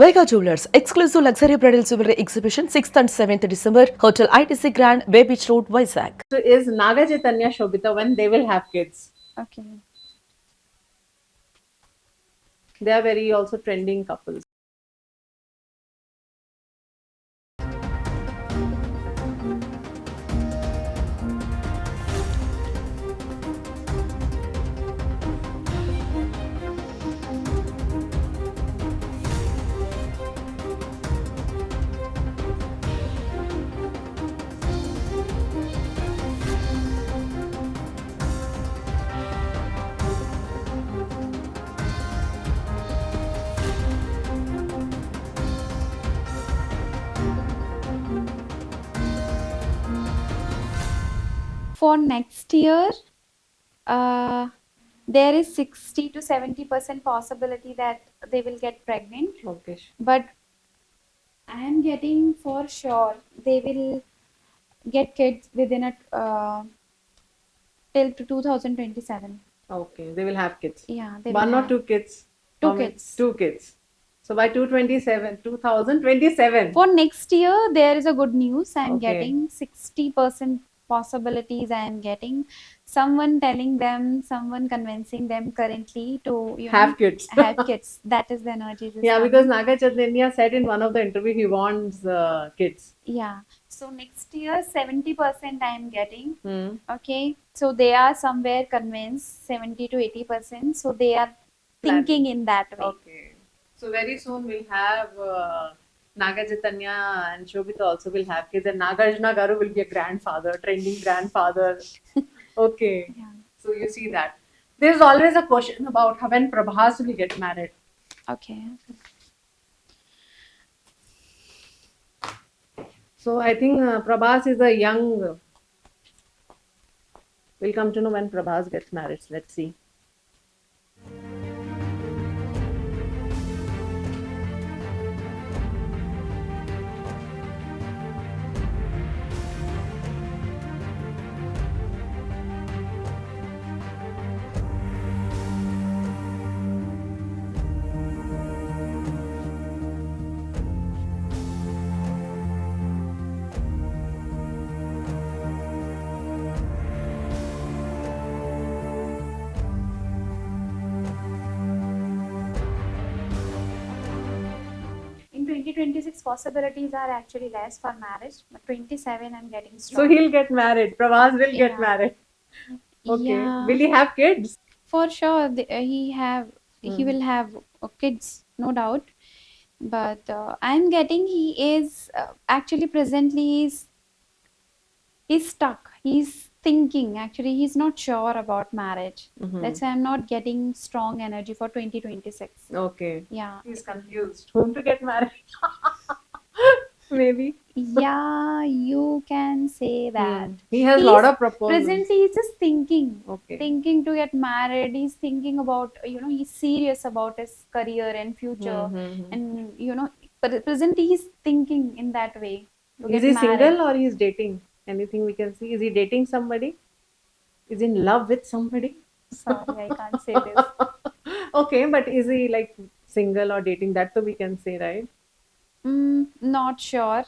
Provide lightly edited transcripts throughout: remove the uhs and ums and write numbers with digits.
Vega Jewelers, exclusive luxury bridal jewelry exhibition 6th and 7th December, Hotel ITC Grand, Bay Beach Road, Vizag. So is Naga Chaitanya Shobita when they will have kids? Okay. They are very also trending couples. For next year, there is 60 to 70% possibility that they will get pregnant. Okay. But I am getting for sure they will get kids within till to 2027. Okay. They will have kids. Yeah, they One will or have two kids? two How many? kids. Two kids. So by 2027. For next year, there is a good news. I am Okay. getting 60% possibilities. I am getting someone telling them, someone convincing them currently to Have kids. have kids. That is the energy. Yeah, because Naga Chaitanya said in one of the interview he wants kids. Yeah. So next year, 70% I am getting. Hmm. Okay. So they are somewhere convinced, 70 to 80%. So they are thinking in that way. Okay. So very soon we'll have Naga Chaitanya and Shobita also will have kids, and Nagarjuna Garu will be a grandfather, trending grandfather. Okay. Yeah. So you see that. There's always a question about how when Prabhas will get married. Okay. So I think Prabhas is a young. We'll come to know when Prabhas gets married. Let's see. In 2026, possibilities are actually less for marriage, but 27 I'm getting So strong. he'll get married. Prabhas will get Yeah. married. Okay. Yeah. Will he have kids? For sure, he will have kids, no doubt. But I'm getting he is actually presently he's stuck. He's thinking. Actually, he's not sure about marriage. That's why I'm not getting strong energy for 2026. Okay. Yeah. He's confused. Whom to get married? Maybe. Yeah, you can say that. He has a lot of proposals. Presently, he's just thinking. Okay. Thinking to get married. He's thinking about, he's serious about his career and future. And, presently he's thinking in that way. To Is get he married. single or he's dating? Anything we can see? Is he dating somebody? Is he in love with somebody? Sorry, I can't say this. Okay, but is he like single or dating? That too we can say, right? Not sure.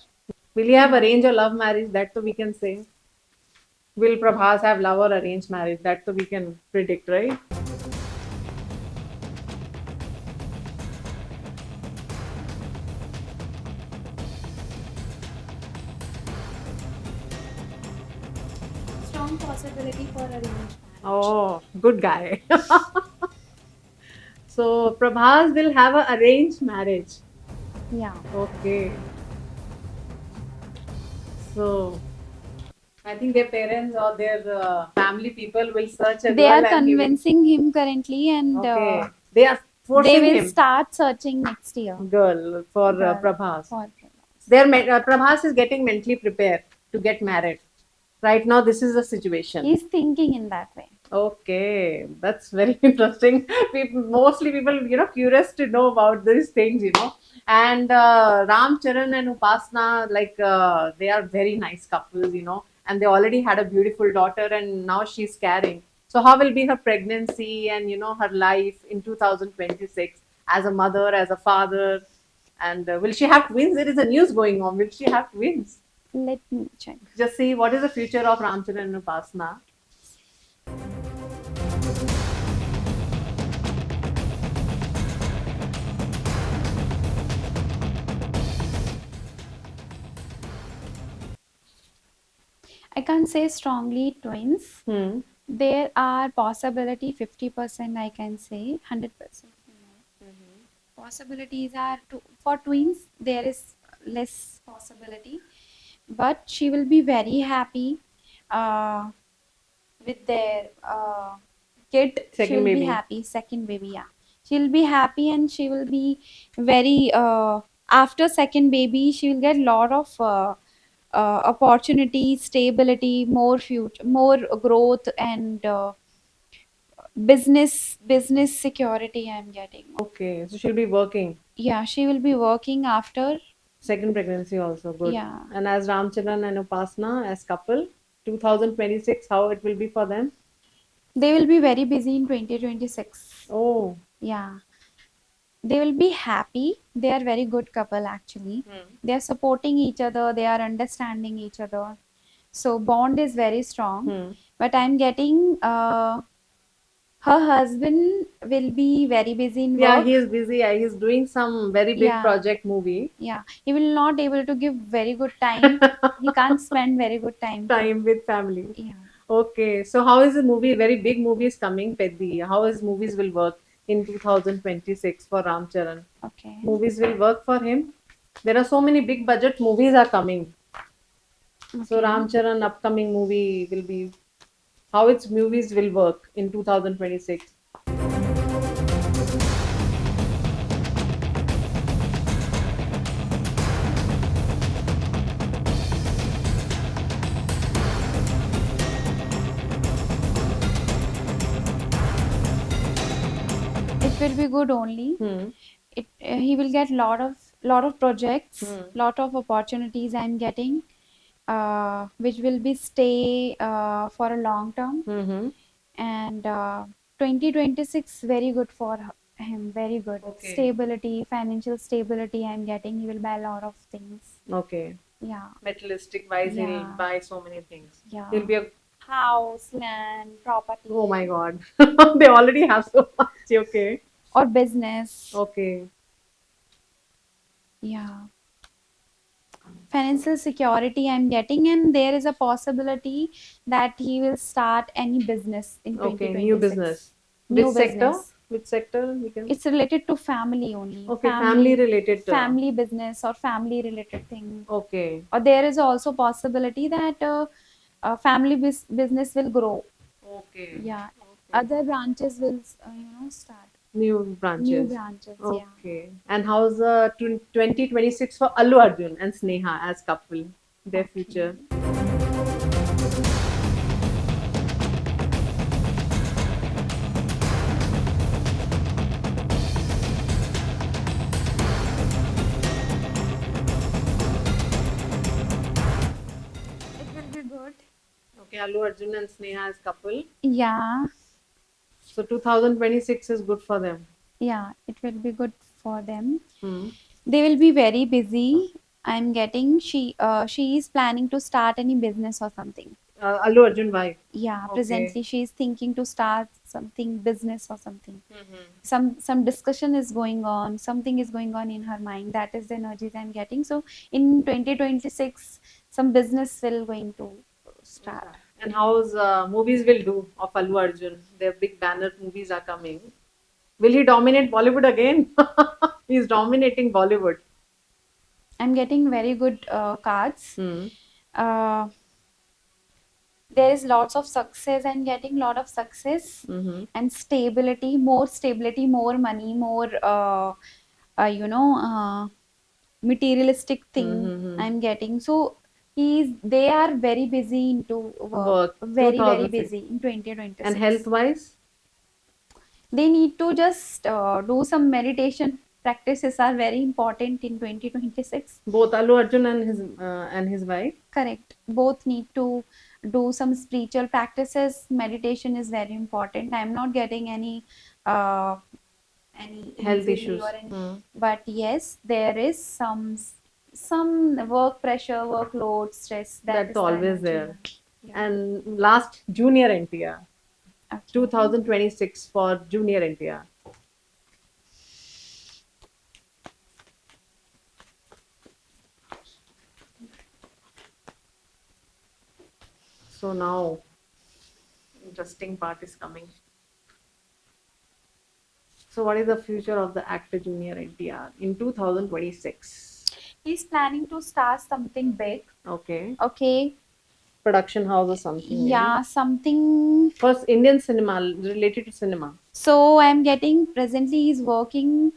Will he have arranged or love marriage? That too we can say. Will Prabhas have love or arranged marriage? That too we can predict, right? Strong possibility for arranged marriage. Oh, good guy. So Prabhas will have an arranged marriage. Yeah. Okay. So I think their parents or their family people will search a They girl are and he will- convincing him currently, and Okay. They are forcing they will him. start searching next year. Girl for Girl. Prabhas. For Prabhas is getting mentally prepared to get married. Right now, this is the situation. He's thinking in that way. Okay, that's very interesting. Mostly people, curious to know about these things, And Ram Charan and Upasna, like they are very nice couples, and they already had a beautiful daughter, and now she's carrying. So how will be her pregnancy and her life in 2026 as a mother, as a father, And will she have twins? There is a news going on. Will she have twins? Let me check. Just see what is the future of Ramcharan and Upasana. I can't say strongly twins. Hmm. There are possibility 50%, I can say 100%. Possibilities are for twins there is less possibility, but she will be very happy uh, with their kid. She Second will be baby. happy, second baby, yeah. She'll be happy and she will be very after second baby she will get lot of opportunity, stability, more future, more growth, and business security I'm getting. Okay, so she'll be working. Yeah, she will be working after. Second pregnancy also good. Yeah, And as Ramcharan and Upasana as couple, 2026, how it will be for them? they will be very busy in 2026. Oh. Yeah, they will be happy. They are very good couple actually. They are supporting each other, they are understanding each other, so bond is very strong. Hmm. But I'm getting her husband will be very busy in Yeah, work. he is busy. He's doing some very big Yeah. project movie. Yeah, he will not able to give very good time. He can't spend very good time. Time with family. Yeah. Okay, so how is the movie? Very big movie is coming, Peddi. How is movies will work in 2026 for Ramcharan? Okay. Movies will work for him. There are so many big budget movies are coming. So Okay. Ramcharan upcoming movie will be how its movies will work in 2026. It will be good only. Hmm. He will get lot of projects, Hmm. lot of opportunities I'm getting, which will be stay for a long term. Mm-hmm. And 2026 very good for him, very good. Okay. Stability, financial stability I'm getting. He will buy a lot of things. Okay. Yeah. Materialistic wise, he'll Yeah. buy so many things. Yeah. He'll be a House, land, property. oh my god. They already have so much. Okay. Or business. Okay. Yeah. Financial security I'm getting, and there is a possibility that he will start any business in Okay. 2026. New business. New Which sector? business. Which sector we can It's related to family only. okay, family related. Family business or family related thing. Okay. Or there is also possibility that family business will grow. Okay. Yeah. Other branches will, start. New branches. New branches, yeah. Okay. And how's 2026 for Allu Arjun and Sneha as couple? Their Okay. future. It will be good. Okay, Allu Arjun and Sneha as couple. Yeah. So 2026 is good for them. Yeah, it will be good for them. Hmm. They will be very busy. I'm getting she is planning to start any business or something. Allu Arjun wife. Yeah, Okay. presently she is thinking to start something business or something. Mm-hmm. Some discussion is going on, something is going on in her mind. That is the energies I'm getting. So in 2026 some business will going to start. And how's movies will do of Allu Arjun? Their big banner movies are coming. Will he dominate Bollywood again? He's dominating Bollywood. I'm getting very good cards. Hmm. Uh, there is lots of success. I'm getting lot of success Mm-hmm. and stability, more money, more materialistic thing Mm-hmm. I'm getting. So they are very busy into work, Work. very 2006. busy in 2026. And health wise? They need to just do some meditation practices are very important in 2026. Both Allu Arjun and his wife. Correct. Both need to do some spiritual practices. Meditation is very important. I'm not getting any any Health injury issues. or any. But yes, there is some work pressure, workload, stress. That's Is the always energy. there. Yeah. And last, Junior NTR, Okay. 2026 for Junior NTR. So now, interesting part is coming. So, what is the future of the actor Junior NTR in 2026? He's planning to start something big. Okay, Okay. production house or something. maybe. Yeah, something. First, Indian cinema related to cinema. So I'm getting presently he's working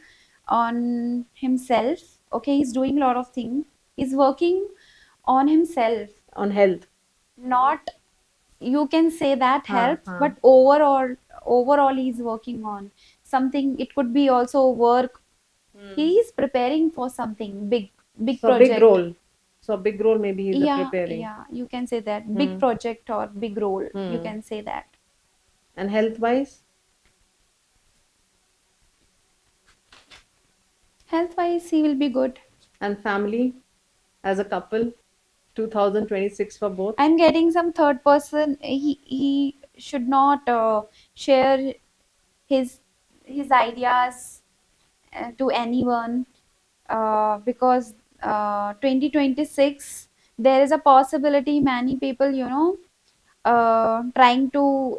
on himself. Okay, he's doing a lot of things. He's working on himself. On health. Not, you can say that help, हाँ. but overall he's working on something. It could be also work. He's preparing for something big So, big project. role. So, big role maybe he's Yeah, preparing. yeah, you can say that. Big project or big role. You can say that. And health wise? Health wise, he will be good. And family as a couple? 2026 for both? I'm getting some third person. He should not share his ideas to anyone because 2026 there is a possibility many people trying to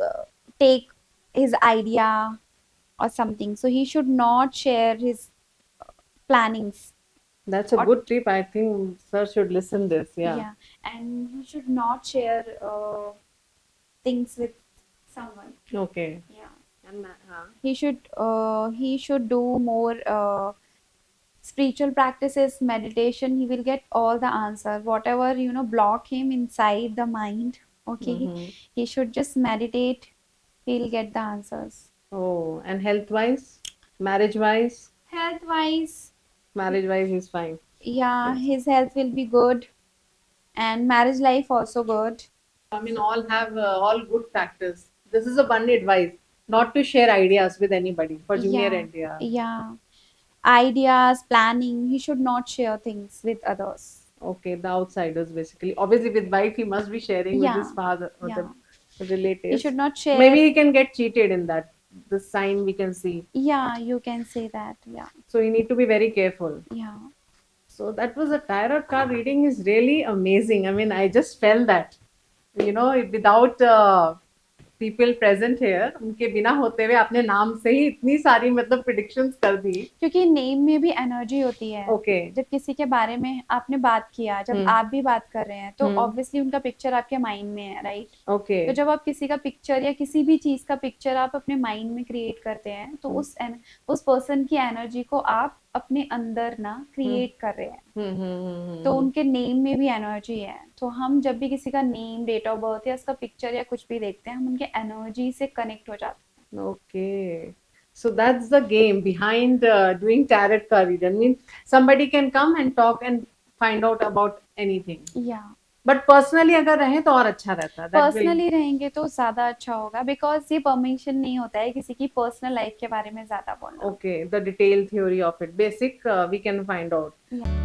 take his idea or something. So he should not share his plannings. That's a Or- good tip. I think sir should listen this. Yeah. Yeah, and he should not share things with someone. Okay. Yeah, And he should do more spiritual practices, meditation. He will get all the answer. Whatever block him inside the mind. Okay, he should just meditate. He'll get the answers. oh, and health wise? Marriage wise? Health wise, Marriage wise is fine. yeah, his health will be good, and marriage life also good. I mean, all have all good factors. This is a one advice not to share ideas with anybody for Junior Yeah, India. yeah. Ideas, planning. He should not share things with others. Okay, the outsiders basically. Obviously, with wife, he must be sharing with his Yeah, father or yeah. the relatives. He should not share. Maybe he can get cheated in that. The sign we can see. Yeah, you can say that. Yeah, So you need to be very careful. yeah. So that was a tarot card reading is really amazing. I mean, I just felt that, without people present here, उनके बिना होते हुए आपने नाम से ही इतनी सारी मतलब predictions कर दी. क्योंकि नेम में भी एनर्जी होती है. Okay. जब किसी के बारे में आपने बात किया, जब आप भी बात कर रहे हैं, तो ऑब्वियसली उनका पिक्चर आपके माइंड में है, राइट? Okay. तो जब आप किसी का पिक्चर या किसी भी चीज का पिक्चर आप अपने माइंड में क्रिएट करते हैं, तो उस पर्सन की एनर्जी को आप अपने अंदर ना क्रिएट कर रहे हैं. तो उनके नेम में भी एनर्जी है. तो हम जब भी किसी का नेम, डेट ऑफ बर्थ या उसका पिक्चर या कुछ भी देखते हैं, हम उनके एनर्जी से कनेक्ट हो जाते हैं. Okay. So that's the game behind doing tarot card reading. I mean, somebody can come and talk and find out about anything. या But personally अगर रहें तो और अच्छा रहता है. That will- पर्सनली रहेंगे तो ज्यादा अच्छा होगा, बिकॉज ये परमिशन नहीं होता है किसी की पर्सनल लाइफ के बारे में ज्यादा बोलना. Okay, the detailed theory of it. Basic we can find out. Yeah.